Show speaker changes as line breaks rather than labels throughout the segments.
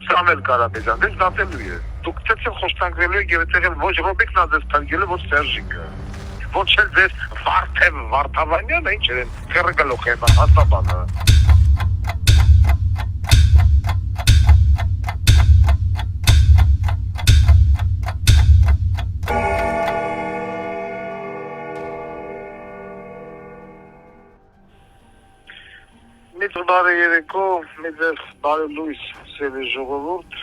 Սամել Կարապետյան, դες դատելու է։ Դուք ցեցեք խոստանգվելու եք եւ այդտեղ ոչ Ռոբեկն ա դες փնջելը, ոչ Սերժիկը։ Ոչ էլ դες Վարդավանյանը, ինչ են, քերգալոք է, հաստաբանը։ Բարի երեկո, մեծ բարի լույս սելի ժողովուրդ,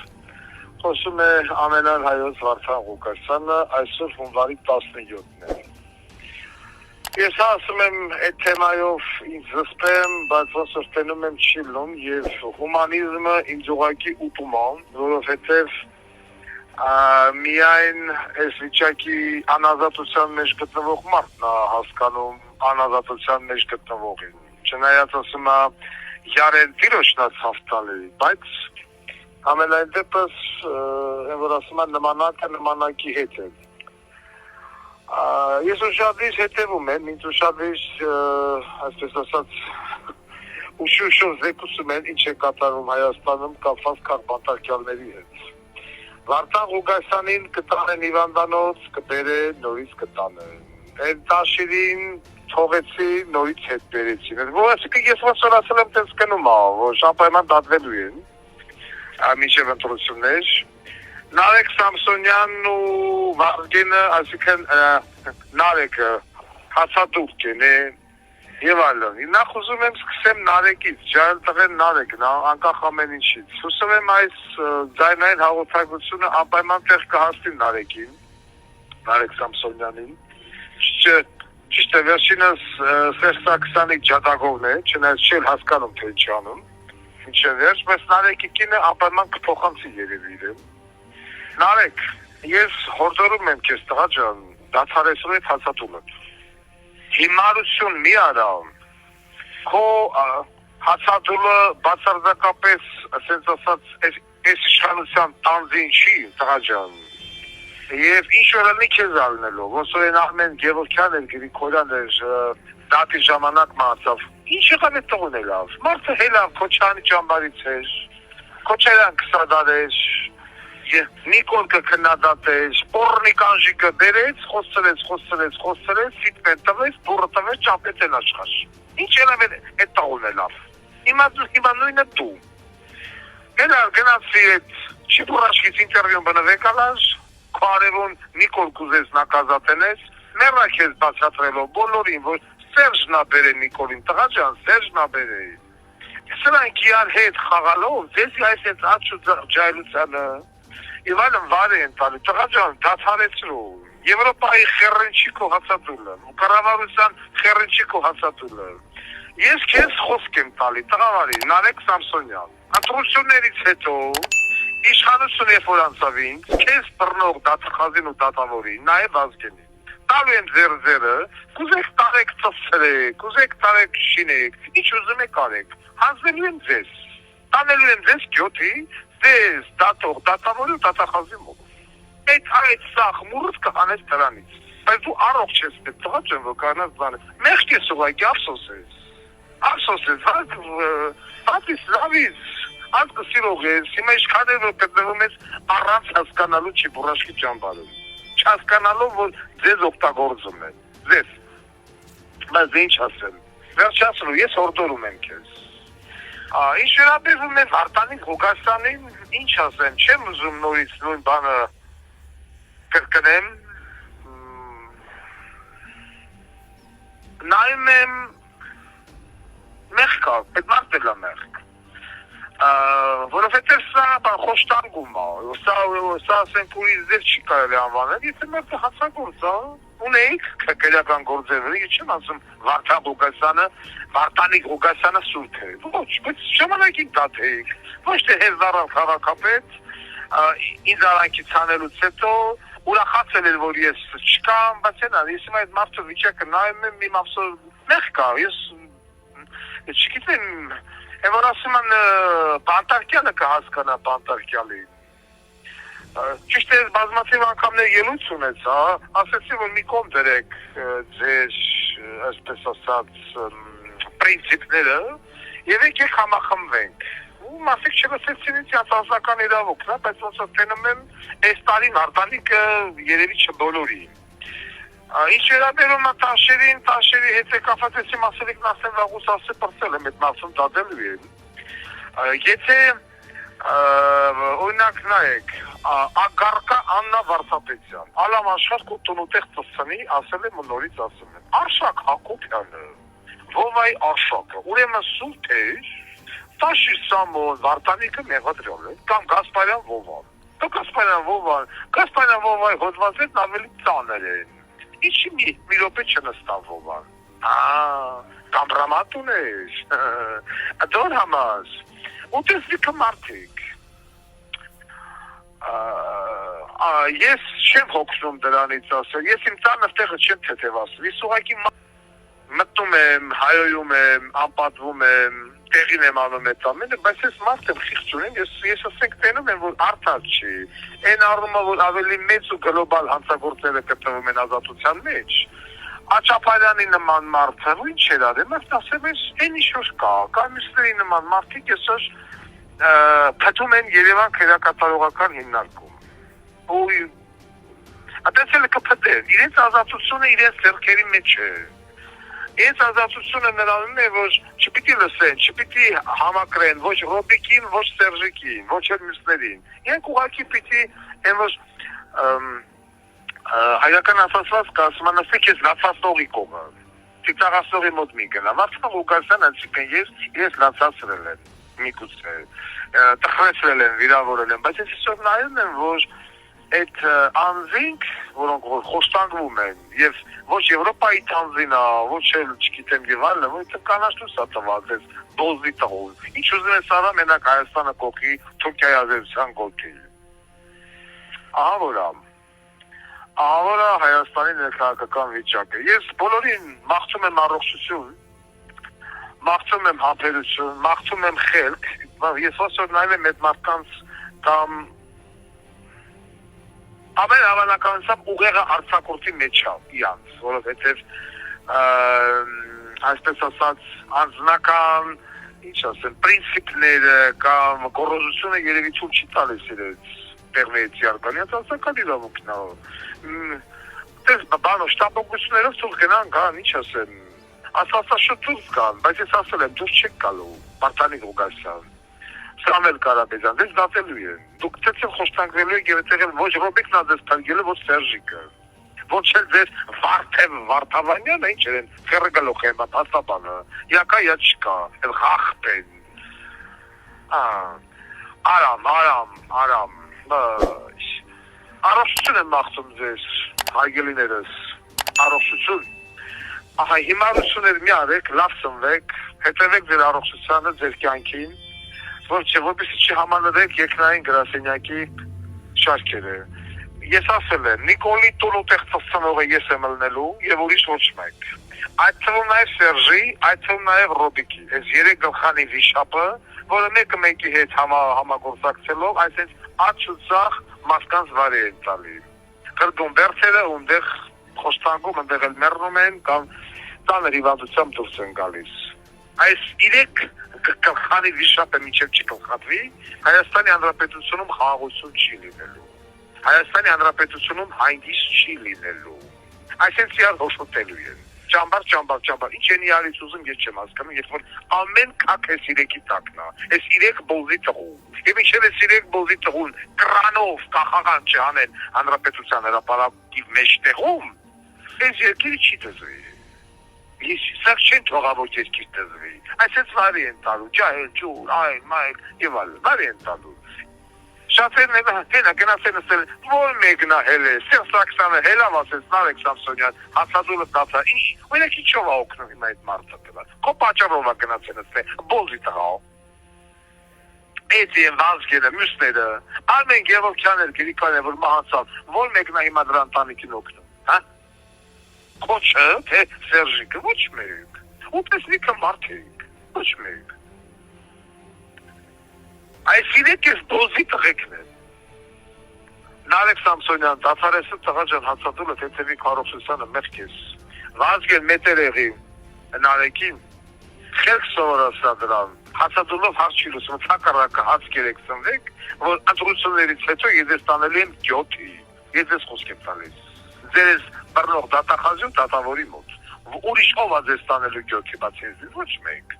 խոսում է ամենան հայոց Վարդան Ղուկասյանը, այսօր հունվարի 17-ն է։ Ես ասում եմ այդ թեմայով ինձ զսպեմ, բայց ոնց որ տենում եմ չի լում և հումանիզմը ինձ ուղղակի ուտում է, որովհետև միայն այս վիճակի անազատության մեջ գտնվող մարդն է հասկանում անազատության մեջ գտնվողին։ Չնայած ասում է Յարեն տիրոշնա ցավտալի, բայց ամենայն դեպս որ ասում են նմանակը նմանակի հետ է։ Ես ուշադրիչ հետևում եմ, ինձ ուշադրիչ, այսպես ասած, ուշ-ուշով զեկուսում են, ինչ է կատարվում Հայաստանում կապված քաղբանտարկյալների հետ։ Վարդան Ղուկասյանին կտանեն հիվանդանոց, կբերեն, նորից կտանեն։ Այդ տաշիրին թողեցի նորից հետ բերեցին։ Այսինքն ես ոնց որ ասել եմ, տես կնում է, որ շապայման դատվելու են, մինչև ընտրություններ։ Նարեկ Սամսոնյանն ու Վազգենը, այսինքն Նարեկը հացադուկ են եւ այլն։ Նախ ուզում եմ սկսեմ Նարեկից, ջահել տղեն Նարեկն է, անկախ ամեն ինչից։ Հուսով եմ այս ձայնային հաղորդակցությունը անպայման տեղ կհասնի Նարեկին, Նարեկ Սամսոնյանին։ Ճիշտ է, վերջինս Սերսակսանիկ ջատագովն է, չնայած չէր հասկանում, թե ինչ անում, ինչ է վերջ, բայց Նարեկի կինը անպայման կփոխանցի երևի իրեն։ Նարեկ, ես հորդորում եմ քեզ տղա ջան, դադարեցրու այդ հացատումը։ Հիմարություն մի արա, քո հացատումը բացարձակապես, ասենց ասած, այս իշխանության տանձին չի, տղա ջան։ Եվ ինչ որ լինի քեզ ալնելով, ոնց որ Արմեն Գևորգյան էր, Գրիգորյան էր, դատի ժամանակ մահացավ։ Ինչ եղավ այդ տղուն է լավ։ Մարդը հելավ Քոչարյանի ճամբարից էր, Քոչարյան կսադարեր, Նիկոլկը քննադատեր, Պորնիկ Անժիկը բերեց, խոսցրեց, սիտմեն տվեց, բուրը տվեց, ճամպեց էլ աշխաշ։ Ինչ եղավ այդ տղուն է լավ։ Հիմա նույնը դու։ Գնացի այդ Չիբուրաշկից ինտերվյուն բնվեք ալաշ, Քարևոն Նիկոլ կուզես նակազատենես, մեռա քեզ բացատրելով բոլորին, որ Սերժն ա բերե Նիկոլին, տղա ջան, Սերժն ա բերե։ Սրանք իրար հետ խաղալով, ձեզի այս աչու ջայլությանը, եւ այլն վար են տալի, տղա ջան, դադարեցրու։ Եվրոպայի խեռնչիկո հացատուլը, կառավարության խեռնչիկո հացատուլը։ Ես քեզ խոսք եմ տալի, տղավարի, Նարեկ Սամսոնյան, ընտրություններից հետո իշխանություն երբ որ անցավ ինձ, քեզ բռնող դատախազին ու դատավորին, նաև Վազգենին։ Տալու եմ ձերը, կուզեք տարեք ծծրեք, կուզեք տարեք շինեք, ինչ ուզում եք արեք, հանձնելու եմ ձեզ, տանելու եմ ձեզ գյոթի, ձեզ դատող, դատավորի ու դատախազի մոտ։ Այդ սաղ մուրդ կհանես դրանից, բայց դու առողջ ես պետք տղա ջան, որ կանաս բանես, մեղք ես ուղղակի ափսոս ես, պատիս լավից, Անցքը սիրող ես, հիմա իշխաներ որ գտնվում ես առանց հասկանալու Չիբուրաշկի ճամբարում, չհասկանալով, որ ձեզ օգտագործում են, ձեզ, բայց ինչ ասեմ, վերջացրու, ես հորդորում եմ քեզ, ինչ վերաբերվում է Վարդան Ղուկասյանին, ինչ ասեմ, չեմ ուզում նորից նույն բանը կրկնեմ, նայում եմ մեղք կա, այդ մարդ էլ է մեղք, որովհետև սա խոշտանգում է, սա ասենք ուրիշ ձև չի կարելի անվանել, եթե մեկը հացագործ է, ունեիք քրեական գործեր, ես չեմ ասում Վարդան Ղուկասյանը սուրբ է, ոչ, բայց ժամանակին դատեիք, ոչ թե հերձառավ քաղաքապետ, ինձ արանքից հանելուց հետո ուրախացել էր, որ ես չկամ, բայց ես իմ այդ մարդու վիճակը նայում եմ, իմ ափսոս մեղք կա, ես չգիտեմ, որ ասում են բանտարկյալը կհասկանա բանտարկյալին։ Ճիշտ է, բազմաթիվ անգամներ ելույթ ունեցա, ասեցի, որ մի կողմ դրեք ձեր, այսպես ասած, պրինցիպները, եւ եկեք համախմբվենք։ մարդիկ չլսեցին ինձ անձնական իրավունքն, բայց ոնց որ տենում եմ, այս տարին արտանիկը երևի չբոլորի։ Ինչ վերաբերում է տաշերի հետ կապված էսի մասերիկն ասեմ վաղուց ասել պրծել եմ այդ մասում դադելու են։ Եթե օրինակ նայեք, Ագարկա Աննա Վարդապետյան, Ալամ Աշխարհ կուտունուտեղ ծսցնի, ասել եմ ու նորից ասում եմ։ Արշակ Հակոբյանը, Վովայի Արշակը, ուրեմն սուրբ էր, Տաշի Սամոն, Վարդանիկը մեղադրյալ է, կամ Գասպարյան Վովան։ Գասպարյան Վովայի հոդվածներն ավելի ծանր են։ Ինչի մի րոպե չնստավ Վովան։ Կամրամատ ունես, դոր համաս, ու տեսլիքը մարդիկ։ Ես չեմ հոգնում դրանից ասել, ես իմ ծանր տեղը չեմ թեթևացնում, ես ուղղակի մտնում եմ, հայոյում եմ, անպատվում եմ, տեղին եմ անում այդ ամենը, բայց ես մարդ եմ խիղճ ունեմ, ես ասենք տենում եմ, որ արդար չի, այն առումը, որ ավելի մեծ ու գլոբալ հանցագործները գտնվում են ազատության մեջ, Աչափարյանի նման մարդը, ու ինչ էր արել, մարդը ասել ես, այն ինչ որ կա մյուսների նման մարդիկ այսօր փթում են Երևան քերակատարողական հիմնարկում, ու տեսել կփտեն, իրենց ազատությունը իրենց ձեռքերի մեջ է, Ես ազատությունը նրանում է, որ չպիտի լսեն, չպիտի համակրեն, ոչ Ռոբիկին, ոչ Սերժիկին, ոչ էլ մյուսներին։ Իրենք ուղղակի պիտի, որ հայական ասացված կասում անասեք ես լացածնողի կողը, ծիծաղացնողի մոտ մի գնա, մարդը ուկասան անցիկն ես լացացրել են, միգուցե, տխրեցրել են, վիրավորել են, բայց ես իսոր նայում եմ, որ այդ անձինք, որոնք որ խոստանգվում են, և ոչ Եվրոպայի տանձինա, ոչ էլ չգիտեմ և այլն, որ կանաչ լույս է տված ես դոզի տղով, ինչ ուզում ես արա մենակ Հայաստանը կողքի, Թուրքիայի ազերության կողքի։ Ահա որ Հայաստանի ներքաղաքական վիճակը։ Ես բոլորին մաղթում եմ առողջություն, մաղթում եմ համբերություն, մաղթում եմ խելք, ես ոսոր նայում եմ այդ մարդկանց կամ ամեն հավանականությամբ ուղեղը արձակուրդի մեջ իրանց, որովհետև այսպես ասած անձնական, ինչ ասեմ, պրինցիպները կամ գոռոզությունը երևի ցույց չի տալիս իրենց տեղներից յարկանի, անձնական իրավունքն է։ Դες բանո շտապօգնություններով ցույց գնան կան, ինչ ասեմ, ասացաշուտ ցույց կան, բայց ես ասել եմ դուք չեք գալու, Պարտանի Ղուկասյան։ Սամել Կարապետյան, դες դատելու են։ Դուք ցեցեք խոստանգվելու եք եւ այդտեղ ոչ Ռոբիկն է դες փրկել, ոչ Սերժիկը։ Ոչ էլ դες Վարդավանյանը, ինչ են, ֆերգալոխ են, հաստաբանը։ Յակա յաչկա, էլ խախտեն։ Արամ։ Առողջություն եմ մաղթում ձեզ, հարգելիներս, առողջություն։ Ահա հիմարություններ մի արեք, լավ սնվեք, հետևեք ձեր առողջությանը, ձեր կյանքին, որպեսզի չհամանրեք երկնային գրասենյակի շարքերը։ Ես ասել եմ, Նիկոլի տունուտեղ ծծծնողը ես եմ ելնելու և ուրիշ ոչ մեկ։ Այդ թվում նաև Սերժի, այդ թվում նաև Ռոբիկի, այս երեք գլխանի վիշապը, որը մեկը մեկի հետ համագործակցելով, այսինքն աջ ու ձախ մարդկանց վարի են տալի։ Կրկում բերդերը, ունդեղ խոստանգում, ընդեղ էլ մեռնում են կամ ծանր հիվանդությամբ դուրս են գալիս։ Այս իրեք գլխանի վիշապը մինչև չկլխատվի, Հայաստանի Հանրապետությունում խաղաղություն չի լինելու։ Հայաստանի Հանրապետությունում հանգիստ չի լինելու։ Այսինքն իրար հոշոտելու են։ Ճամբար, ինչ են իրարից ուզում ես չեմ հասկանում, երբ որ ամեն քաք էս իրեկի տակն է, էս իրեք բոզի տղու։ Եվ ինչև էս իրեք բոզի տղուն կրանով կախաղան չանեն Հանրապետության հրապարակի մեջտեղում, էս երկիրը չի դզվի։ Սա չեն թողա ոչ երկիր դզվի։ Այսպես վարի են տալու, ջահել, ջուր, այլ, մայլ և այլ, վարի են տալու։ Շատերն հենա գնացեն ասել, որ մեկնա հել է, Սերսակսանը հելավ ասեց, Նարեկ Սամսոնյան, հացադուլը տացա, օրինակ ինչով է օգնում հիմա այդ մարդը տղա, քո պատճառով է գնացեն ասել, բոզի տղա։ Էդի են Վազգենը, մյուսները, Արմեն Գևորգյանն էր Գրիգորն է, որ մահացավ, որ մեկնա հիմա դրա ընտանիքին օգնում, հա։ Քոչը, թե Սերժիկը, ոչ մեկ, ու տեսնիքը մարդիկ, ոչ մեկ։ Այս իրեք ես բոզի տղեկն են։ Նարեկ Սամսոնյան, դացարեսը տղա ջան հացադուլը թեթևի կարողսությանը մեղք ես։ Վազգեն մետերեղի Նարեկին, խելք սովորասա դրան, Հացադուլով հարց չի լուծում, հակառակը հաց կերեք ծնվեք, որ ընտրություններից հետո ես տանել եմ 7-ի, ես խոսք եմ տալիս։ Ձեզ բռնող դատախազում դատավորի մոտ։ Ուրիշ ով է ձեզ տանելու 7-ի, բացի ինձ ոչ մեկ։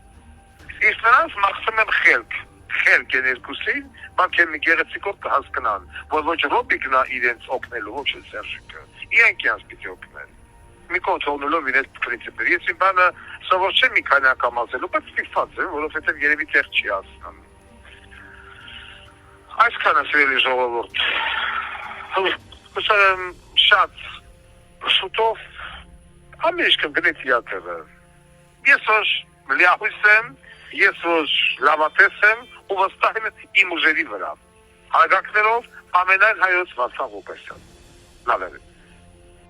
Իսկ նրանց մաղթում եմ խելք են երկուսին, բայց մի գեղեցիկով կհասկանան, որ ոչ Ռոբիկն է իրենց օգնելու, ոչ էլ Սերժիկը։ Իրենք իրենց պիտի օգնեն։ Մի կողմ թողնելով իրենց պրինցիպները։ Ես իմ բանը սովոր չեմ մի քանի անգամ ասելու, բայց ստիպված եմ, որովհետև երևի տեղ չի ասնամ։ Այսքանը սիրելի ժողովուրդ։ Հուսով եմ շատ շուտով ամեն գնեց իատերը։ Ես որ լիահույս եմ, ես որ լավատես եմ ու վստահ եմ իմ ուժերի վրա։ Հարգանքներով ամենայն հայոց Վարդան Ղուկասյան։ Լավ է։